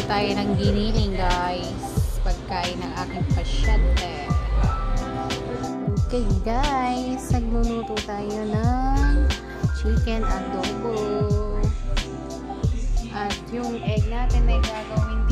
tayo ng giniling, guys. Pagkain ng aking pasyente. Okay, guys. Nagluluto tayo ng chicken adobo. At yung egg natin ay gagawin